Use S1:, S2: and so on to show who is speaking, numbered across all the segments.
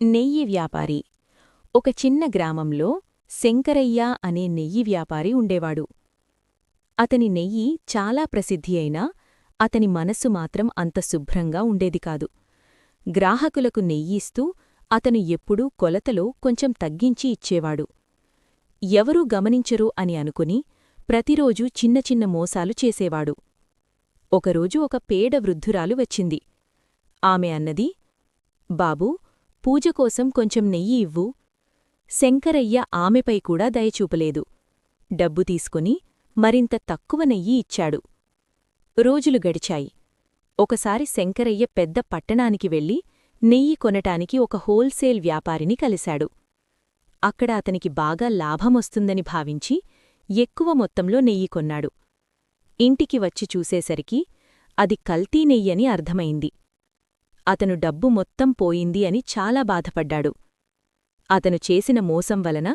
S1: నెయ్యి వ్యాపారి. ఒక చిన్న గ్రామంలో శంకరయ్య అనే నెయ్యి వ్యాపారి ఉండేవాడు. అతని నెయ్యి చాలా ప్రసిద్ధి అయినా అతని మనస్సు మాత్రం అంత శుభ్రంగా ఉండేది కాదు. గ్రాహకులకు నెయ్యిస్తూ అతను ఎప్పుడూ కొలతలో కొంచెం తగ్గించి ఇచ్చేవాడు. ఎవరూ గమనించరు అని అనుకుని ప్రతిరోజూ చిన్న చిన్న మోసాలు చేసేవాడు. ఒకరోజు ఒక పేద వృద్ధురాలు వచ్చింది. ఆమె అన్నది, బాబూ, పూజకోసం కొంచెం నెయ్యి ఇవ్వు. శంకరయ్య ఆమెపై కూడా దయచూపలేదు. డబ్బు తీసుకుని మరింత తక్కువ నెయ్యి ఇచ్చాడు. రోజులు గడిచాయి. ఒకసారి శంకరయ్య పెద్ద పట్టణానికి వెళ్లి నెయ్యి కొనటానికి ఒక హోల్సేల్ వ్యాపారిని కలిశాడు. అక్కడ అతనికి బాగా లాభమొస్తుందని భావించి ఎక్కువ మొత్తంలో నెయ్యి కొన్నాడు. ఇంటికి వచ్చి చూసేసరికి అది కల్తీ నెయ్యని అర్థమైంది. అతను డబ్బు మొత్తం పోయింది అని చాలా బాధపడ్డాడు. అతను చేసిన మోసం వలన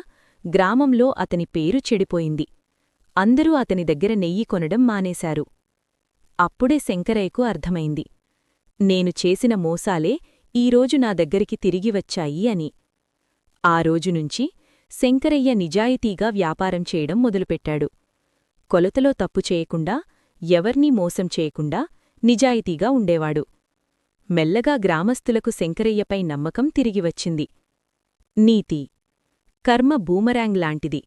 S1: గ్రామంలో అతని పేరు చెడిపోయింది. అందరూ అతని దగ్గర నెయ్యి కొనడం మానేశారు. అప్పుడే శంకరయ్యకు అర్థమైంది, నేను చేసిన మోసాలే ఈరోజు నా దగ్గరికి తిరిగి వచ్చాయి అని. ఆ రోజునుంచి శంకరయ్య నిజాయితీగా వ్యాపారం చేయడం మొదలుపెట్టాడు. కొలతలో తప్పు చేయకుండా, ఎవర్నీ మోసం చేయకుండా నిజాయితీగా ఉండేవాడు. మెల్లగా గ్రామస్థులకు శంకరయ్యపై నమ్మకం తిరిగివచ్చింది. నీతి: కర్మ బూమరాంగ్ లాంటిది.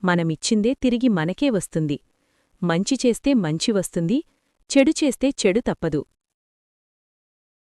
S1: మనమిచ్చిందే తిరిగి మనకే వస్తుంది. మంచి చేస్తే మంచి వస్తుంది, చెడు చేస్తే చెడు తప్పదు.